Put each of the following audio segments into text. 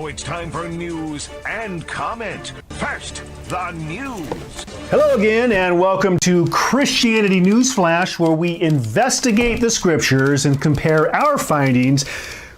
Now it's time for news and comment. First, the news. Hello again, and welcome to Christianity Newsflash, where we investigate the scriptures and compare our findings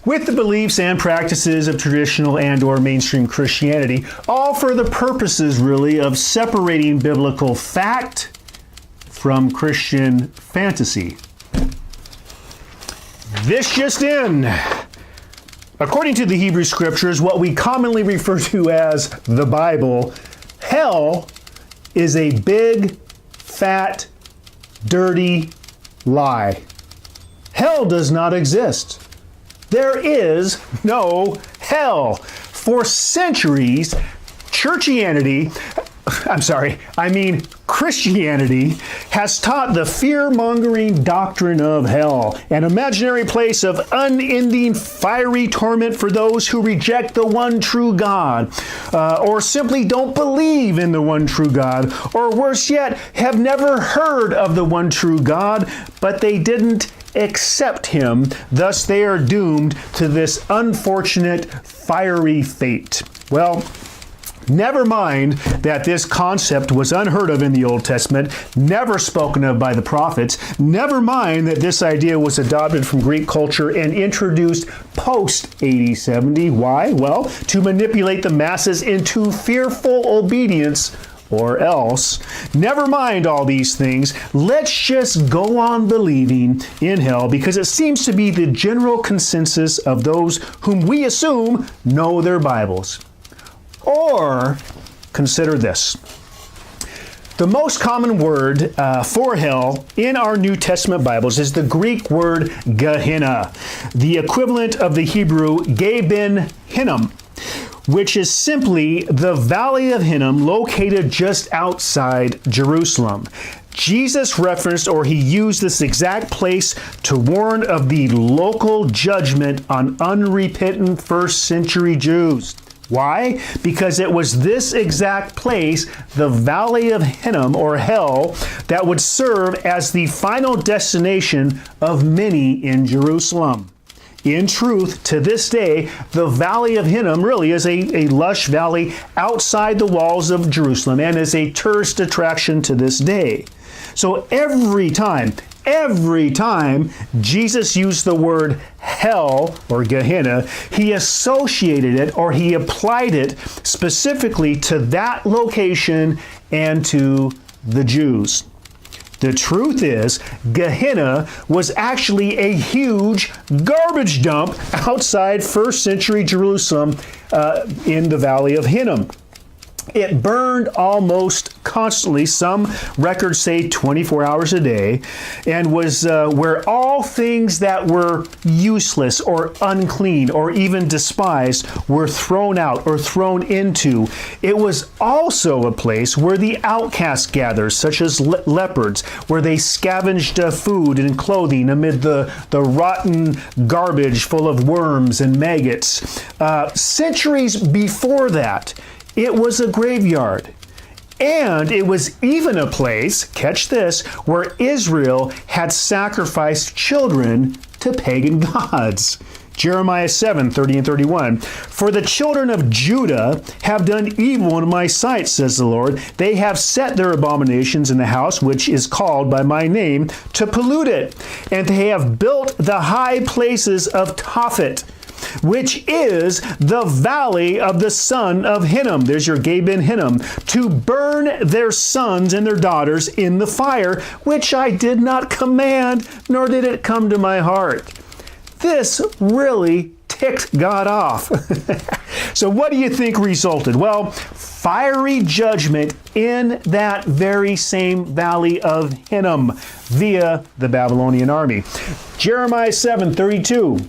with the beliefs and practices of traditional and or mainstream Christianity, all for the purposes, really, of separating biblical fact from Christian fantasy. This just in. According to the Hebrew Scriptures, what we commonly refer to as the Bible, hell is a big, fat, dirty lie. Hell does not exist. There is no hell. For centuries, Christianity has taught the fear-mongering doctrine of hell, an imaginary place of unending fiery torment for those who reject the one true God, or simply don't believe in the one true God, or worse yet, have never heard of the one true God, but they didn't accept him. Thus, they are doomed to this unfortunate fiery fate. Well, never mind that this concept was unheard of in the Old Testament, never spoken of by the prophets. Never mind that this idea was adopted from Greek culture and introduced post-AD 70. Why? Well, to manipulate the masses into fearful obedience, or else. Never mind all these things. Let's just go on believing in hell, because it seems to be the general consensus of those whom we assume know their Bibles. Or consider this. The most common word for hell in our New Testament Bibles is the Greek word Gehenna, the equivalent of the Hebrew Geben Hinnom, which is simply the Valley of Hinnom located just outside Jerusalem. Jesus referenced, or he used this exact place to warn of the local judgment on unrepentant first century Jews. Why? Because it was this exact place, the Valley of Hinnom, or hell, that would serve as the final destination of many in Jerusalem. In truth, to this day, the Valley of Hinnom really is a lush valley outside the walls of Jerusalem and is a tourist attraction to this day. So every time Jesus used the word hell or Gehenna, he associated it, or he applied it specifically to that location and to the Jews. The truth is, Gehenna was actually a huge garbage dump outside first century Jerusalem in the Valley of Hinnom. It burned almost constantly, some records say 24 hours a day, and was where all things that were useless or unclean or even despised were thrown out or thrown into. It was also a place where the outcast gathered, such as leopards, where they scavenged food and clothing amid the rotten garbage full of worms and maggots. Centuries before that, it was a graveyard. And it was even a place, catch this, where Israel had sacrificed children to pagan gods. Jeremiah 7, 30 and 31. For the children of Judah have done evil in my sight, says the Lord. They have set their abominations in the house which is called by my name to pollute it. And they have built the high places of Tophet, which is the valley of the son of Hinnom. There's your Geben Hinnom. To burn their sons and their daughters in the fire, which I did not command, nor did it come to my heart. This really ticked God off. So what do you think resulted? Well, fiery judgment in that very same Valley of Hinnom via the Babylonian army. Jeremiah 7:32.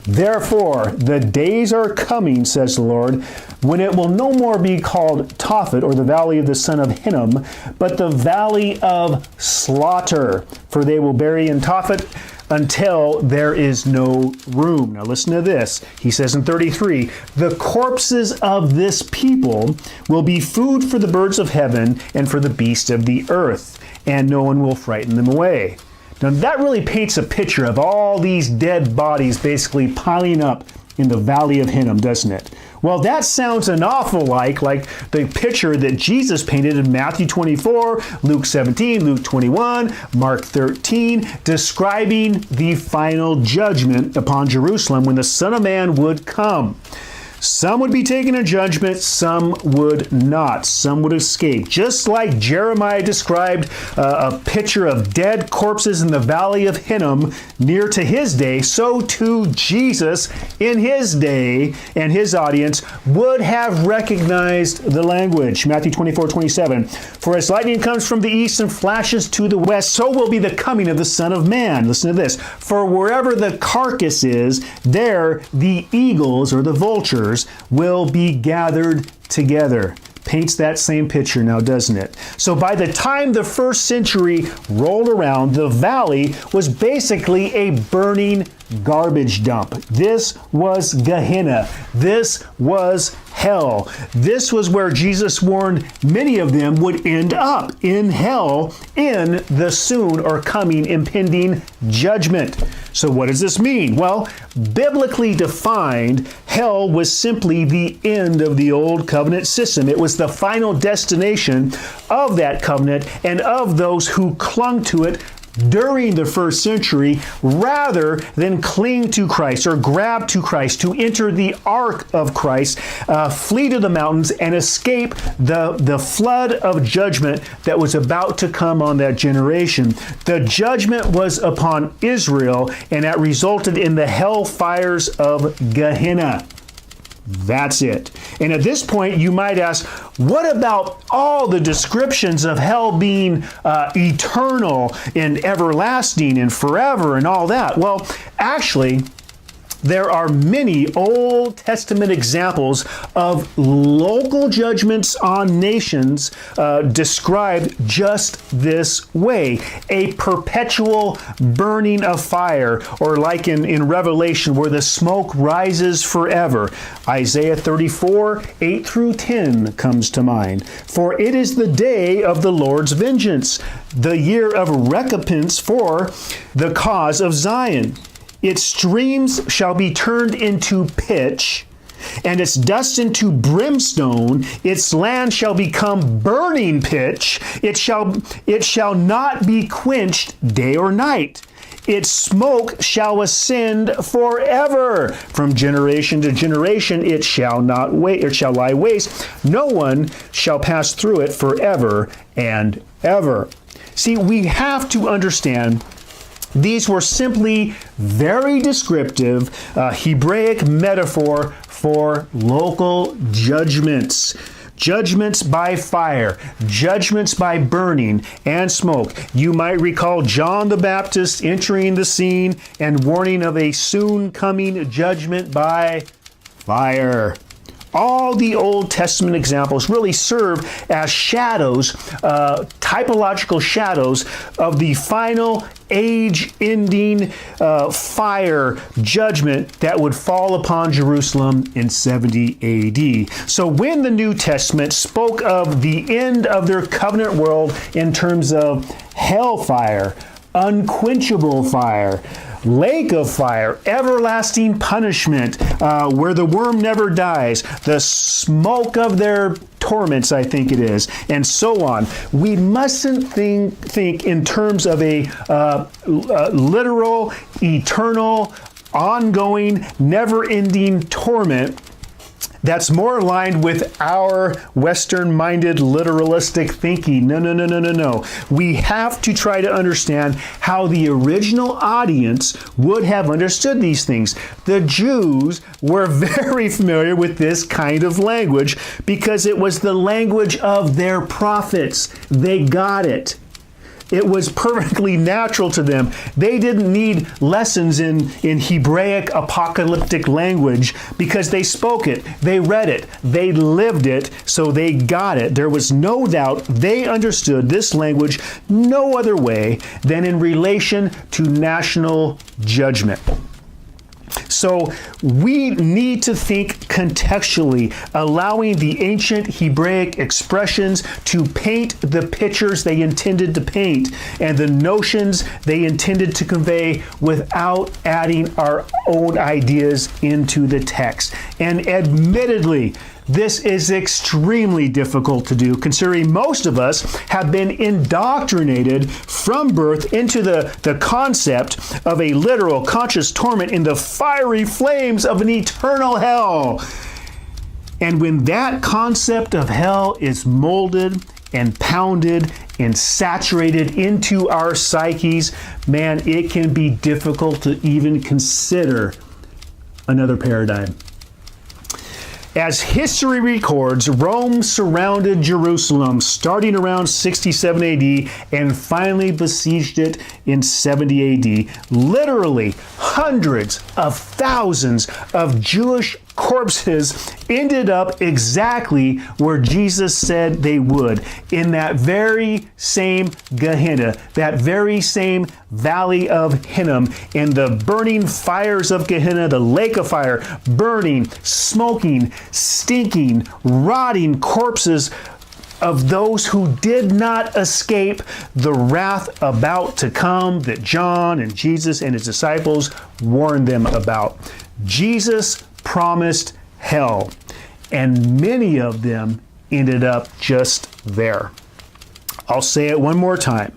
Therefore, the days are coming, says the Lord, when it will no more be called Tophet, or the valley of the son of Hinnom, but the valley of slaughter. For they will bury in Tophet until there is no room. Now listen to this. He says in 33, the corpses of this people will be food for the birds of heaven and for the beasts of the earth, and no one will frighten them away. Now that really paints a picture of all these dead bodies basically piling up in the Valley of Hinnom, doesn't it? Well, that sounds an awful like the picture that Jesus painted in Matthew 24, Luke 17, Luke 21, Mark 13, describing the final judgment upon Jerusalem when the Son of Man would come. Some would be taken in judgment, some would not. Some would escape. Just like Jeremiah described a picture of dead corpses in the valley of Hinnom near to his day, so too Jesus in his day and his audience would have recognized the language. Matthew 24:27. For as lightning comes from the east and flashes to the west, so will be the coming of the Son of Man. Listen to this. For wherever the carcass is, there the eagles or the vultures will be gathered together. Paints that same picture now, doesn't it? So by the time the first century rolled around, the valley was basically a burning garbage dump. This was Gehenna. This was hell. This was where Jesus warned many of them would end up in hell in the soon or coming impending judgment. So what does this mean? Well, biblically defined, hell was simply the end of the old covenant system. It was the final destination of that covenant and of those who clung to it during the first century rather than cling to Christ or grab to Christ, to enter the ark of Christ, flee to the mountains and escape the flood of judgment that was about to come on that generation. The judgment was upon Israel, and that resulted in the hell fires of Gehenna. That's it. And at this point, you might ask, what about all the descriptions of hell being eternal and everlasting and forever and all that? Well, actually, there are many Old Testament examples of local judgments on nations described just this way. A perpetual burning of fire, or like in Revelation, where the smoke rises forever. Isaiah 34, 8 through 10 comes to mind. For it is the day of the Lord's vengeance, the year of recompense for the cause of Zion. Its streams shall be turned into pitch, and its dust into brimstone. Its land shall become burning pitch. It shall not be quenched day or night. Its smoke shall ascend forever. From generation to generation it shall not wait, it shall lie waste. No one shall pass through it forever and ever. See, we have to understand these were simply very descriptive Hebraic metaphor for local judgments. Judgments by fire, judgments by burning and smoke. You might recall John the Baptist entering the scene and warning of a soon coming judgment by fire. All the Old Testament examples really serve as shadows, typological shadows of the final age-ending fire judgment that would fall upon Jerusalem in 70 AD. So when the New Testament spoke of the end of their covenant world in terms of hellfire, unquenchable fire, lake of fire, everlasting punishment, where the worm never dies, the smoke of their torments, I think it is, and so on. We mustn't think in terms of a literal, eternal, ongoing, never-ending torment that's more aligned with our Western-minded literalistic thinking. No. We have to try to understand how the original audience would have understood these things. The Jews were very familiar with this kind of language because it was the language of their prophets. They got it. It was perfectly natural to them. They didn't need lessons in Hebraic apocalyptic language because they spoke it, they read it, they lived it, so they got it. There was no doubt they understood this language no other way than in relation to national judgment. So we need to think contextually, allowing the ancient Hebraic expressions to paint the pictures they intended to paint and the notions they intended to convey without adding our own ideas into the text. And admittedly, this is extremely difficult to do, considering most of us have been indoctrinated from birth into the concept of a literal conscious torment in the fiery flames of an eternal hell. And when that concept of hell is molded and pounded and saturated into our psyches, man, it can be difficult to even consider another paradigm. As history records, Rome surrounded Jerusalem starting around 67 AD and finally besieged it in 70 AD. Literally, hundreds of thousands of Jewish corpses ended up exactly where Jesus said they would, in that very same Gehenna, that very same valley of Hinnom, in the burning fires of Gehenna, the lake of fire, burning, smoking, stinking, rotting corpses of those who did not escape the wrath about to come that John and Jesus and his disciples warned them about. Jesus promised hell, and many of them ended up just there. I'll say it one more time.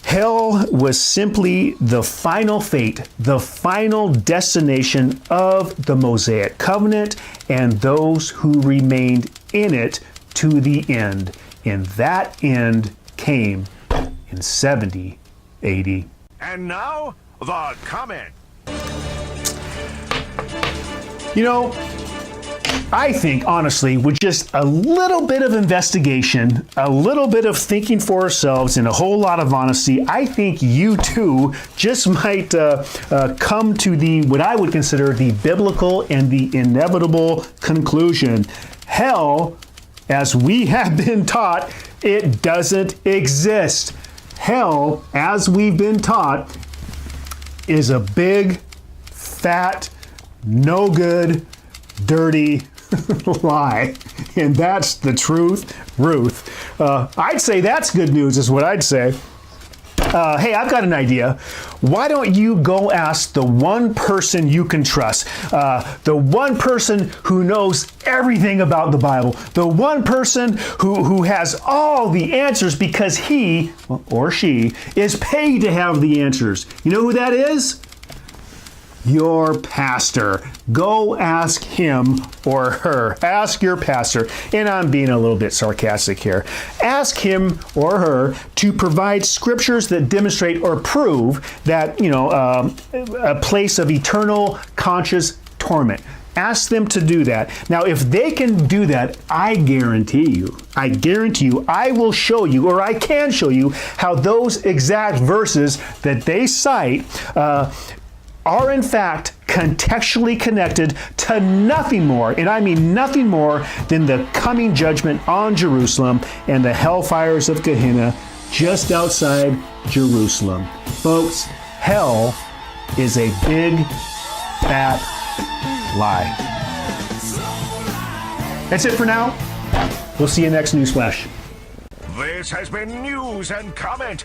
Hell was simply the final fate, the final destination of the Mosaic covenant and those who remained in it to the end. And that end came in 70 AD. And now, the comment. You know, I think, honestly, with just a little bit of investigation, a little bit of thinking for ourselves, and a whole lot of honesty, I think you too just might come to the what I would consider the biblical and the inevitable conclusion. Hell, as we have been taught, it doesn't exist. Hell, as we've been taught, is a big, fat, no good, dirty lie. And that's the truth, Ruth. I'd say that's good news is what I'd say. Hey, I've got an idea. Why don't you go ask the one person you can trust, the one person who knows everything about the Bible, the one person who has all the answers because he or she is paid to have the answers. You know who that is? Your pastor. Go ask him or her. Ask your pastor. And I'm being a little bit sarcastic here. Ask him or her to provide scriptures that demonstrate or prove that, a place of eternal conscious torment. Ask them to do that. Now, if they can do that, I guarantee you, I will show you, or I can show you, how those exact verses that they cite are in fact contextually connected to nothing more, and I mean nothing more, than the coming judgment on Jerusalem and the hellfires of Gehenna just outside Jerusalem. Folks, hell is a big, fat lie. That's it for now. We'll see you next Newsflash. This has been News and Comment.